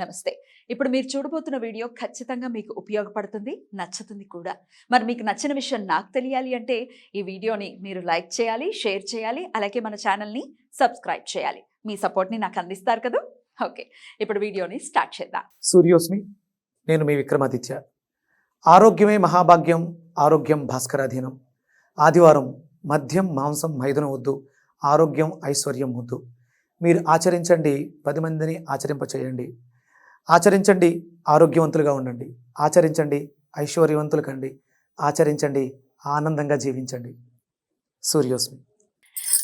నమస్తే. ఇప్పుడు మీరు చూడబోతున్న వీడియో ఖచ్చితంగా మీకు ఉపయోగపడుతుంది, నచ్చుతుంది కూడా. మరి మీకు నచ్చిన విషయం నాకు తెలియాలి అంటే ఈ వీడియోని మీరు లైక్ చేయాలి, షేర్ చేయాలి, అలాగే మన ఛానల్ని సబ్స్క్రైబ్ చేయాలి. మీ సపోర్ట్ని నాకు అందిస్తారు కదా. ఓకే, ఇప్పుడు వీడియోని స్టార్ట్ చేద్దాం. సూర్యోస్మి, నేను మీ విక్రమాదిత్య. ఆరోగ్యమే మహాభాగ్యం, ఆరోగ్యం భాస్కరాధీనం. ఆదివారం మద్యం మాంసం మైదనం వద్దు, ఆరోగ్యం ఐశ్వర్యం వద్దు. మీరు ఆచరించండి, 10 మందిని ఆచరింపచేయండి. ఆచరించండి, ఆరోగ్యవంతులుగా ఉండండి. ఆచరించండి, ఐశ్వర్యవంతులు కండి. ఆచరించండి, ఆనందంగా జీవించండి. సూర్యోస్మి.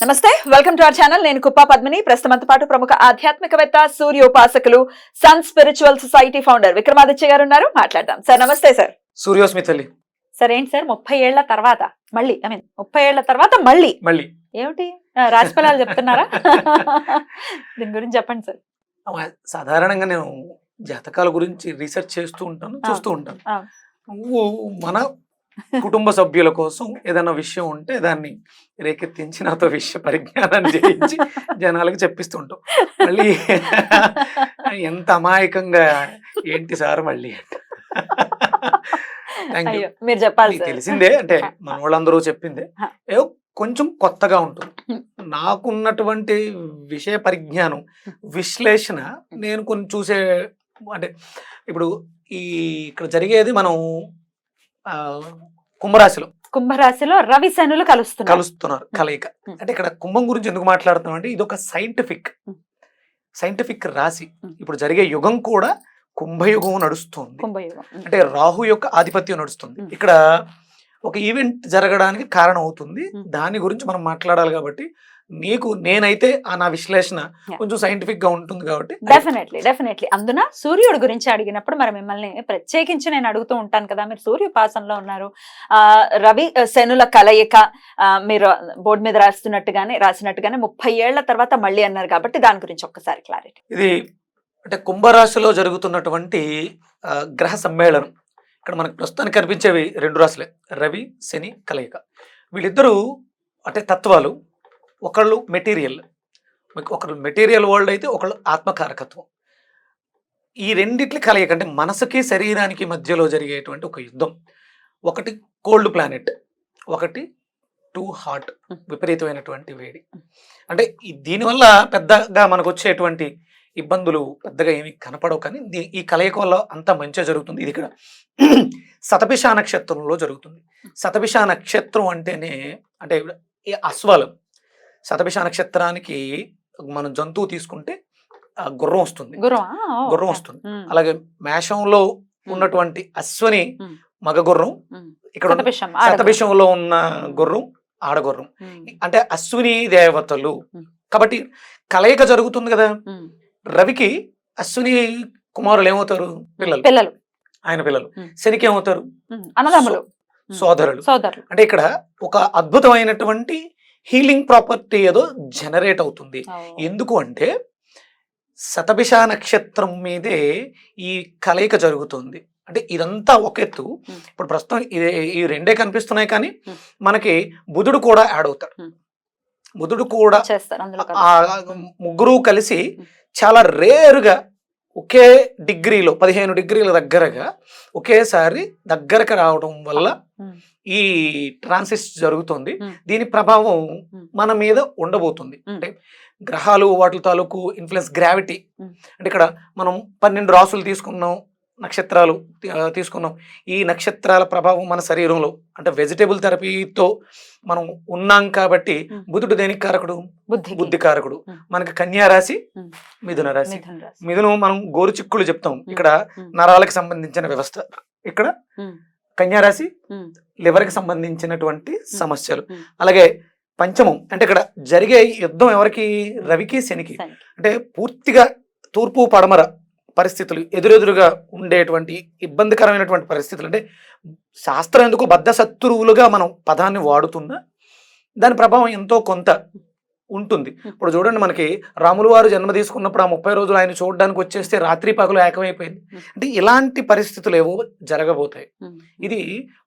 నమస్తే, వెల్కమ్ టు అవర్ ఛానల్. నేను కుప్పా పద్మిని. ప్రస్తుతంతో పాటు ప్రముఖ ఆధ్యాత్మికవేత్త, సూర్యోపాసకులు, sun spiritual society founder Vikramaditya garu ఉన్నారు. మాట్లాడదాం. సార్ నమస్తే. సార్ సూర్యోస్మి తల్లి. సార్ ఏంటి సార్ 30 ఏళ్ల తర్వాత మళ్ళీ 30 ఏళ్ల తర్వాత మళ్ళీ ఏమిటి రాశి ఫలాలు చెప్తున్నారా? దీని గురించి చెప్పండి సార్. సాధారణంగా నేను జాతకాల గురించి రీసెర్చ్ చేస్తూ ఉంటాను, చూస్తూ ఉంటాను. నువ్వు మన కుటుంబ సభ్యుల కోసం ఏదైనా విషయం ఉంటే దాన్ని రేకెత్తించి నాతో విషయ పరిజ్ఞానాన్ని చేయించి జనాలకు చెప్పిస్తూ ఉంటాం. మళ్ళీ ఎంత అమాయకంగా ఏంటి సార్ మళ్ళీ మీరు చెప్పాలి. తెలిసిందే, అంటే మన వాళ్ళందరూ చెప్పిందే, ఏదో కొంచెం కొత్తగా ఉంటుంది. నాకున్నటువంటి విషయ పరిజ్ఞానం, విశ్లేషణ నేను కొన్ని చూసే, అంటే ఇప్పుడు ఇక్కడ జరిగేది మనం కుంభరాశిలో రవి శనులు కలుస్తున్నారు కలయిక. అంటే ఇక్కడ కుంభం గురించి ఎందుకు మాట్లాడుతున్నాం అంటే ఇది ఒక సైంటిఫిక్ రాశి. ఇప్పుడు జరిగే యుగం కూడా కుంభయుగం నడుస్తుంది. అంటే రాహు యొక్క ఆధిపత్యం నడుస్తుంది. ఇక్కడ ఒక ఈవెంట్ జరగడానికి కారణం అవుతుంది. దాని గురించి మనం మాట్లాడాలి కాబట్టి నేనైతే నా విశ్లేషణ కొంచెం సైంటిఫిక్ గా ఉంటుంది కాబట్టి డెఫినెట్లీ అందున సూర్యుడు గురించి అడిగినప్పుడు మరి మిమ్మల్ని ప్రత్యేకించి నేను అడుగుతూ ఉంటాను కదా. మీరు సూర్యోపాసనలో ఉన్నారు. రవి శనుల కలయిక మీరు బోర్డు మీద రాసినట్టుగానే 30 ఏళ్ల తర్వాత మళ్ళీ అన్నారు కాబట్టి దాని గురించి ఒక్కసారి క్లారిటీ. ఇది అంటే కుంభరాశిలో జరుగుతున్నటువంటి గ్రహ సమ్మేళనం. ఇక్కడ మనకు ప్రస్తుతానికి కనిపించేవి 2 రాశులే, రవి శని కలయిక. వీళ్ళిద్దరూ అంటే తత్వాలు. ఒకళ్ళు మెటీరియల్ వరల్డ్ అయితే ఒకళ్ళు ఆత్మకారకత్వం. ఈ రెండిట్ల కలయిక అంటే మనసుకి శరీరానికి మధ్యలో జరిగేటువంటి ఒక యుద్ధం. ఒకటి కోల్డ్ ప్లానెట్, ఒకటి టూ హాట్, విపరీతమైనటువంటి వేడి. అంటే దీనివల్ల పెద్దగా మనకు వచ్చేటువంటి ఇబ్బందులు పెద్దగా ఏమి కనపడవు, కానీ ఈ కలయిక వల్ల అంత మంచిగా జరుగుతుంది. ఇది ఇక్కడ శతభిష నక్షత్రంలో జరుగుతుంది. శతభిష నక్షత్రం అంటేనే అంటే అశ్వాలు. శతభిష నక్షత్రానికి మనం జంతువు తీసుకుంటే గుర్రం వస్తుంది. అలాగే మేషంలో ఉన్నటువంటి అశ్వని మగ గుర్రం, ఇక్కడ శతభిషంలో ఉన్న గుర్రం ఆడగుర్రం. అంటే అశ్విని దేవతలు కాబట్టి కలయిక జరుగుతుంది కదా. రవికి అశ్విని కుమారులు ఏమవుతారు? పిల్లలు, ఆయన పిల్లలు. శనికి ఏమవుతారు? అన్నదమ్ములు, సోదరులు. అంటే ఇక్కడ ఒక అద్భుతమైనటువంటి హీలింగ్ ప్రాపర్టీ ఏదో జనరేట్ అవుతుంది. ఎందుకు అంటే శతభిష నక్షత్రం మీదే ఈ కలయిక జరుగుతుంది. అంటే ఇదంతా ఒక ఎత్తు. ఇప్పుడు ప్రస్తుతం ఈ రెండే కనిపిస్తున్నాయి, కానీ మనకి బుధుడు కూడా యాడ్ అవుతాడు. బుధుడు కూడా ముగ్గురు కలిసి చాలా రేరుగా ఒకే డిగ్రీలో 15 డిగ్రీల దగ్గరగా ఒకేసారి దగ్గరకు రావడం వల్ల ఈ ట్రాన్సిట్ జరుగుతుంది. దీని ప్రభావం మన మీద ఉండబోతుంది. అంటే గ్రహాలు వాటి తాలూకు ఇన్ఫ్లుయెన్స్, గ్రావిటీ. అంటే ఇక్కడ మనం 12 రాసులు తీసుకున్నాం, నక్షత్రాలు తీసుకున్నాం. ఈ నక్షత్రాల ప్రభావం మన శరీరంలో, అంటే వెజిటేబుల్ థెరపీతో మనం ఉన్నాం కాబట్టి బుధుడు దేనికి కారకుడు? బుద్ధి కారకుడు. మనకి కన్యా రాశి, మిథున రాశి. మిథునం మనం గోరుచిక్కులు చెప్తాం, ఇక్కడ నరాలకు సంబంధించిన వ్యవస్థ. ఇక్కడ కన్యా రాశి లివర్కి సంబంధించినటువంటి సమస్యలు. అలాగే పంచమం అంటే ఇక్కడ జరిగే యుద్ధం ఎవరికి? రవికి శనికి. అంటే పూర్తిగా తూర్పు పడమర పరిస్థితులు, ఎదురెదురుగా ఉండేటువంటి ఇబ్బందికరమైనటువంటి పరిస్థితులు. అంటే శాస్త్రం ఎందుకు బద్ధ శత్రువులుగా మనం పదాన్ని వాడుతున్నా దాని ప్రభావం ఎంతో కొంత ఉంటుంది. ఇప్పుడు చూడండి, మనకి రాములు వారు జన్మ తీసుకున్నప్పుడు ఆ 30 రోజులు ఆయన చూడడానికి వచ్చేస్తే రాత్రి పగలు ఏకమైపోయింది. అంటే ఇలాంటి పరిస్థితులు ఏవో జరగబోతాయి. ఇది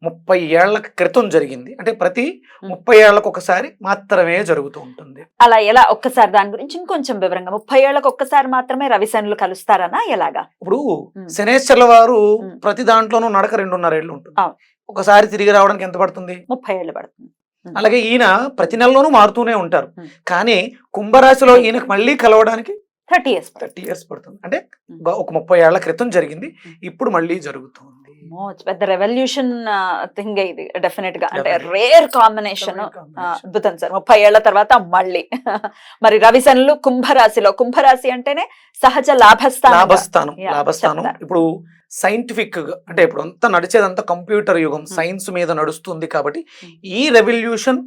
30 ఏళ్ల క్రితం జరిగింది. అంటే ప్రతి 30 ఏళ్లకు ఒకసారి మాత్రమే జరుగుతూ ఉంటుంది. అలా ఎలా? ఒక్కసారి దాని గురించి ఇంకొంచెం వివరంగా. 30 ఏళ్లకు ఒక్కసారి మాత్రమే రవిశనులు కలుస్తారనా ఎలాగా? ఇప్పుడు శనేశ్వర్ల వారు ప్రతి దాంట్లోనూ నడక 2.5 ఏళ్ళు ఉంటుంది. ఒకసారి తిరిగి రావడానికి ఎంత పడుతుంది? 30 ఏళ్ళు పడుతుంది. అలాగే ఈయన ప్రతి నెలలోనూ మారుతూనే ఉంటారు. కానీ కుంభరాశిలో ఈయనకు మళ్ళీ కలవడానికి 30 ఇయర్స్ పడుతుంది. అంటే ఒక 30 ఏళ్ల క్రితం జరిగింది, ఇప్పుడు మళ్ళీ జరుగుతుంది. పెద్ద రెవల్యూషన్ థింగ్ ఇది డెఫినెట్ గా. అంటే రేర్ కాంబినేషన్. అద్భుతం సార్. 30 ఏళ్ల తర్వాత మళ్ళీ మరి రవిశనులు కుంభరాశి అంటేనే సహజ లాభస్థానం. ఇప్పుడు సైంటిఫిక్ గా, అంటే ఇప్పుడు అంతా నడిచేదంతా కంప్యూటర్ యుగం, సైన్స్ మీద నడుస్తుంది కాబట్టి ఈ రెవల్యూషన్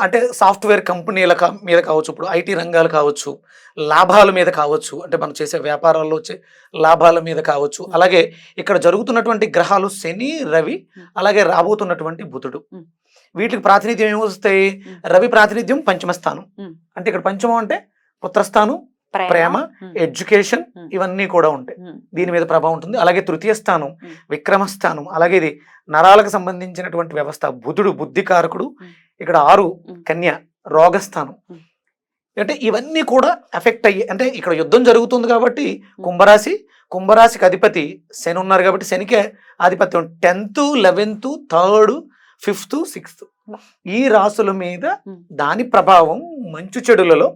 అంటే సాఫ్ట్వేర్ కంపెనీల మీద కావచ్చు, ఇప్పుడు ఐటీ రంగాలు కావచ్చు, లాభాల మీద కావచ్చు, అంటే మనం చేసే వ్యాపారాల్లో వచ్చే లాభాల మీద కావచ్చు. అలాగే ఇక్కడ జరుగుతున్నటువంటి గ్రహాలు శని, రవి, అలాగే రాబోతున్నటువంటి బుధుడు. వీటికి ప్రాతినిధ్యం ఏమొస్తాయి? రవి ప్రాతినిధ్యం పంచమ స్థానం. అంటే ఇక్కడ పంచమం అంటే పుత్రస్థానం, ప్రేమ, ఎడ్యుకేషన్, ఇవన్నీ కూడా ఉంటాయి. దీని మీద ప్రభావం ఉంటుంది. అలాగే తృతీయ స్థానం విక్రమస్థానం. అలాగే ఇది నరాలకు సంబంధించినటువంటి వ్యవస్థ. బుధుడు బుద్ధికారకుడు. ఇక్కడ 6 కన్య రోగస్థానం. అంటే ఇవన్నీ కూడా ఎఫెక్ట్ అయ్యి, అంటే ఇక్కడ యుద్ధం జరుగుతుంది కాబట్టి కుంభరాశికి అధిపతి శని ఉన్నారు కాబట్టి శనికే ఆధిపత్యం. 10th, 11th, 3rd, 5th, 6th ఈ రాసుల మీద దాని ప్రభావం మంచు చెడులలో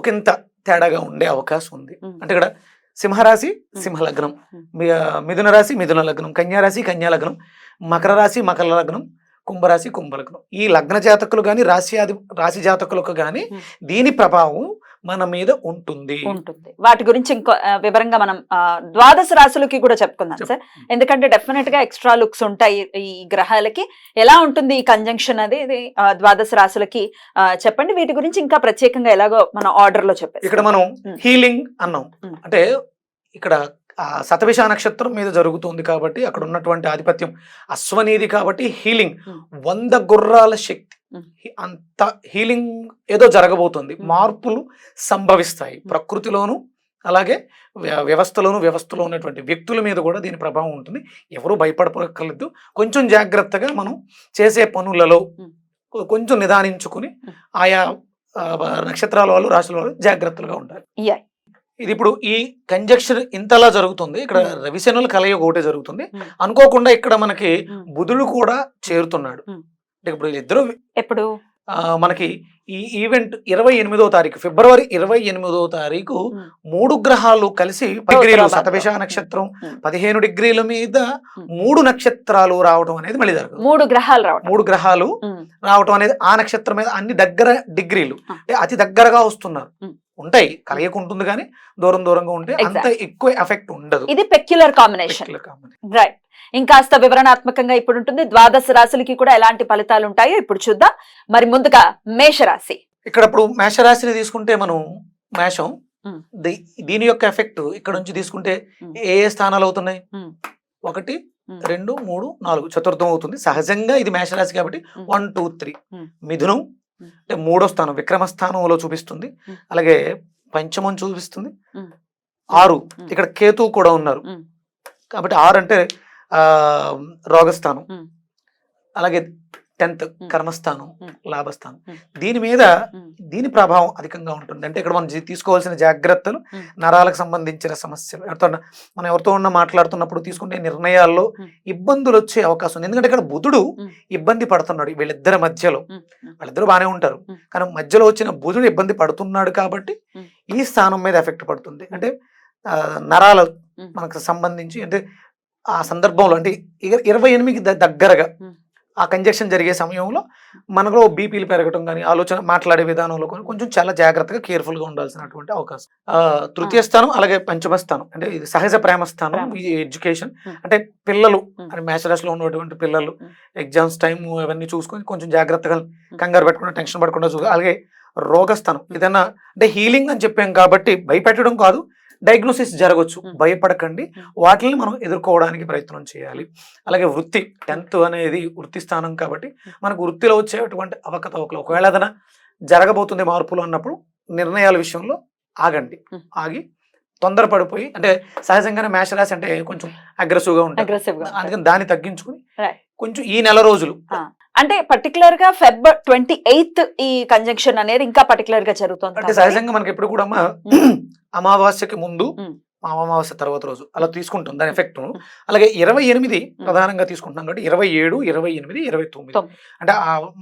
ఒకంత తేడాగా ఉండే అవకాశం ఉంది. అంటే ఇక్కడ సింహరాశి సింహలగ్నం, మిథున రాశి మిథున లగ్నం, కన్యారాశి కన్యా లగ్నం, మకర రాశి మకర లగ్నం, కుంభరాశి కుంభలగ్నం. ఈ లగ్న జాతకులు కానీ రాశి జాతకులకు కానీ దీని ప్రభావం మన మీద ఉంటుంది. వాటి గురించి ఇంకో వివరంగా మనం ద్వాదశ రాశులకి కూడా చెప్పుకుందాం సార్. ఎందుకంటే డెఫినెట్ గా ఎక్స్ట్రా లుక్స్ ఉంటాయి ఈ గ్రహాలకి. ఎలా ఉంటుంది ఈ కంజంక్షన్ అనేది ద్వాదశ రాశులకి చెప్పండి. వీటి గురించి ఇంకా ప్రత్యేకంగా ఎలాగో మన ఆర్డర్ లో చెప్పారు. ఇక్కడ మనం హీలింగ్ అన్నాం. అంటే ఇక్కడ శతభిష నక్షత్రం మీద జరుగుతుంది కాబట్టి అక్కడ ఉన్నటువంటి ఆధిపత్యం అశ్వనీది కాబట్టి హీలింగ్ 100 గుర్రాల శక్తి. అంత హీలింగ్ ఏదో జరగబోతుంది. మార్పులు సంభవిస్తాయి ప్రకృతిలోను, అలాగే వ్యవస్థలో ఉన్నటువంటి వ్యక్తుల మీద కూడా దీని ప్రభావం ఉంటుంది. ఎవరు భయపడక్కర్లేదు. కొంచెం జాగ్రత్తగా మనం చేసే పనులలో కొంచెం నిదానించుకుని ఆయా నక్షత్రాల వాళ్ళు రాశుల వాళ్ళు జాగ్రత్తలుగా ఉండాలి. ఇది ఇప్పుడు ఈ కంజక్షన్ ఇంతలా జరుగుతుంది. ఇక్కడ రవిశనుల కలయిక ఒకటే జరుగుతుంది. అనుకోకుండా ఇక్కడ మనకి బుధుడు కూడా చేరుతున్నాడు. ఇప్పుడు ఇద్దరు ఎప్పుడు మనకి ఈ ఈవెంట్ 28వ తారీఖు ఫిబ్రవరి 28వ తారీఖు 3 గ్రహాలు కలిసి 10 డిగ్రీలు శతభిష నక్షత్రం 15 డిగ్రీల మీద 3 నక్షత్రాలు రావడం అనేది మళ్ళీ జరుగుతుంది. 3 గ్రహాలు రావడం అనేది ఆ నక్షత్రం మీద అన్ని దగ్గర డిగ్రీలు, అంటే అతి దగ్గరగా వస్తున్నారు. ఉంటాయి, కలయిక ఉంటుంది కానీ దూరంగా ఉంటే అంత ఎక్కువ ఎఫెక్ట్ ఉండదు. ఇది పెక్యులర్ కాంబినేషన్. రైట్. ఇంకాస్త వివరణాత్మకంగా ఇప్పుడు ఉంటుంది. ద్వాదశ రాశులకి కూడా ఎలాంటి ఫలితాలు ఉంటాయో ఇప్పుడు చూద్దాం. మరి ముందుగా మేషరాశి. ఇక్కడ ఇప్పుడు మేషరాశిని తీసుకుంటే మనం మేషం, దీని యొక్క ఎఫెక్ట్ ఇక్కడ నుంచి తీసుకుంటే ఏ స్థానాలు అవుతున్నాయి? 1, 2, 3, 4 చతుర్థం అవుతుంది. సహజంగా ఇది మేషరాశి కాబట్టి 1, 2, 3. మిథునం అంటే 3వ స్థానం విక్రమస్థానంలో చూపిస్తుంది. అలాగే పంచమం చూపిస్తుంది. 6 ఇక్కడ కేతు కూడా ఉన్నారు కాబట్టి 6 అంటే రోగస్థానం. అలాగే 10th కర్మస్థానం, లాభస్థానం. దీని మీద దీని ప్రభావం అధికంగా ఉంటుంది. అంటే ఇక్కడ మనం తీసుకోవాల్సిన జాగ్రత్తలు నరాలకు సంబంధించిన సమస్యలు, మనం ఎవరితో ఉన్నా మాట్లాడుతున్నప్పుడు తీసుకునే నిర్ణయాల్లో ఇబ్బందులు వచ్చే అవకాశం ఉంది. ఎందుకంటే ఇక్కడ బుధుడు ఇబ్బంది పడుతున్నాడు వీళ్ళిద్దరి మధ్యలో. వాళ్ళిద్దరు బాగానే ఉంటారు కానీ మధ్యలో వచ్చిన బుధుడు ఇబ్బంది పడుతున్నాడు కాబట్టి ఈ స్థానం మీద ఎఫెక్ట్ పడుతుంది. అంటే నరాల మనకు సంబంధించి, అంటే ఆ సందర్భంలో అంటే 28కి దగ్గరగా ఆ కంజక్షన్ జరిగే సమయంలో మనలో బీపీలు పెరగటం కానీ, ఆలోచన మాట్లాడే విధానంలో కొంచెం చాలా జాగ్రత్తగా కేర్ఫుల్గా ఉండాల్సినటువంటి అవకాశం. తృతీయ స్థానం అలాగే పంచమ స్థానం అంటే ఇది సహజ ప్రేమ స్థానం. ఈ ఎడ్యుకేషన్ అంటే పిల్లలు అంటే మేషరాశిలో ఉన్నటువంటి పిల్లలు ఎగ్జామ్స్ టైం అవన్నీ చూసుకొని కొంచెం జాగ్రత్తగా కంగారు పెట్టకుండా టెన్షన్ పడకుండా చూడాలి. అలాగే రోగస్థానం ఏదైనా అంటే హీలింగ్ అని చెప్పాం కాబట్టి భయపెట్టడం కాదు, డయాగ్నోసిస్ జరగవచ్చు, భయపడకండి. వాటిని మనం ఎదుర్కోవడానికి ప్రయత్నం చేయాలి. అలాగే వృత్తి 10th అనేది వృత్తి స్థానం కాబట్టి మనకు వృత్తిలో వచ్చేటువంటి అవకతవకలు, ఒకవేళ ఏదైనా జరగబోతుంది మార్పులు అన్నప్పుడు నిర్ణయాల విషయంలో ఆగండి. ఆగి తొందరపడిపోయి, అంటే సహజంగానే మేషరాశి అంటే కొంచెం అగ్రెసివ్ గా ఉంటుంది, అగ్రెసివ్ గా అందుకని దాన్ని తగ్గించుకుని Right. కొంచెం ఈ నెల రోజులు అంటే పర్టికులర్ గా Feb 28 ఈ కంజంక్షన్ అనేది ఇంకా పర్టికులర్ గా జరుగుతుంది అంటే సహజంగా మనకి ఎప్పుడు కూడా అమావాస్యకి ముందు అమావాస్య తర్వాత రోజు అలా తీసుకుంటాం దాని ఎఫెక్ట్. అలాగే 28 ప్రధానంగా తీసుకుంటున్నాం కాబట్టి 27, 28, 29 అంటే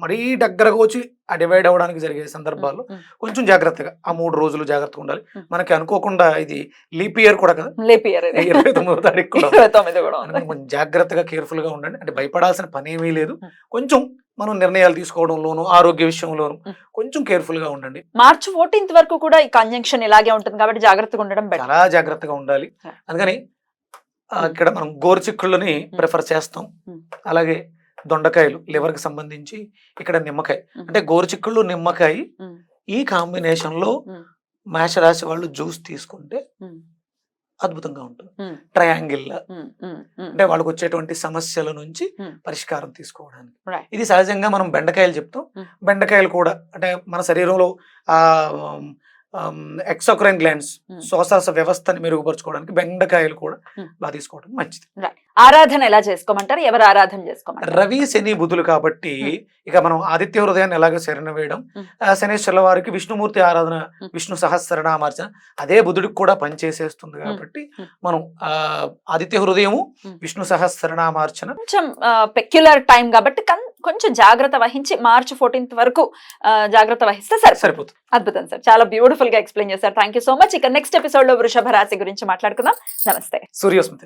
మరీ దగ్గరగా వచ్చి ఆ డివైడ్ అవ్వడానికి జరిగే సందర్భాల్లో కొంచెం జాగ్రత్తగా ఆ 3 రోజులు జాగ్రత్తగా ఉండాలి. మనకి అనుకోకుండా ఇది లీప్ ఇయర్ కూడా కదా, లీప్ ఇయర్ 29వ తారీఖు కూడా, 29 కూడా ఉంది. కొంచెం జాగ్రత్తగా కేర్ఫుల్ గా ఉండండి. అంటే భయపడాల్సిన పని ఏమీ లేదు. కొంచెం మనం నిర్ణయాలు తీసుకోవడంలోను ఆరోగ్య విషయంలోను కొంచెం కేర్ఫుల్ గా ఉండండి. మార్చి 14 వరకు కూడా ఈ కంజంక్షన్ ఇలాగే ఉంటుంది కాబట్టి జాగ్రత్తగా ఉండడం బెటర్. చాలా జాగ్రత్తగా ఉండాలి. అందుకని ఇక్కడ మనం గోరుచిక్కుళ్ళని ప్రిఫర్ చేస్తాం. అలాగే దొండకాయలు, లివర్ కి సంబంధించి ఇక్కడ నిమ్మకాయ, అంటే గోరుచిక్కుళ్ళు నిమ్మకాయ ఈ కాంబినేషన్ లో మేషరాశి వాళ్ళు జ్యూస్ తీసుకుంటే అద్భుతంగా ఉంటుంది. ట్రయాంగిల్ అంటే వాళ్ళకి వచ్చేటువంటి సమస్యల నుంచి పరిష్కారం తీసుకోవడానికి. ఇది సహజంగా మనం బెండకాయలు చెప్తాం. బెండకాయలు కూడా అంటే మన శరీరంలో ఆ ఎక్సోక్రైన్ గ్లాండ్స్ శ్వాస వ్యవస్థని మెరుగుపరచుకోవడానికి బెండకాయలు కూడా బాగా తీసుకోవడం మంచిది. ఆరాధన ఎలా చేసుకోమంటారు? ఎవరు ఆరాధన చేసుకోమంటారు? రవి శని బుధులు కాబట్టి ఇక మనం ఆదిత్య హృదయాన్ని ఎలాగో శరణ వేయడం, శనేశ్వరుల వారికి విష్ణుమూర్తి ఆరాధన, విష్ణు సహస్రనామార్చన అదే బుధుడికి కూడా పనిచేసేస్తుంది కాబట్టి మనం ఆదిత్య హృదయము, విష్ణు సహస్రనామార్చన కొంచెం పెక్యులర్ టైం కాబట్టి కొంచెం జాగ్రత్త వహించి మార్చి 14 వరకు జాగ్రత్త వహిస్తే సరిపోతుంది. అద్భుతం సార్, చాలా బ్యూటిఫుల్ గా ఎక్స్ప్లెయిన్ చేశారు. Thank you so much. ఇక నెక్స్ట్ ఎపిసోడ్ లో వృషభ రాశి గురించి మాట్లాడుకుందాం. నమస్తే. సూర్యోస్మిత.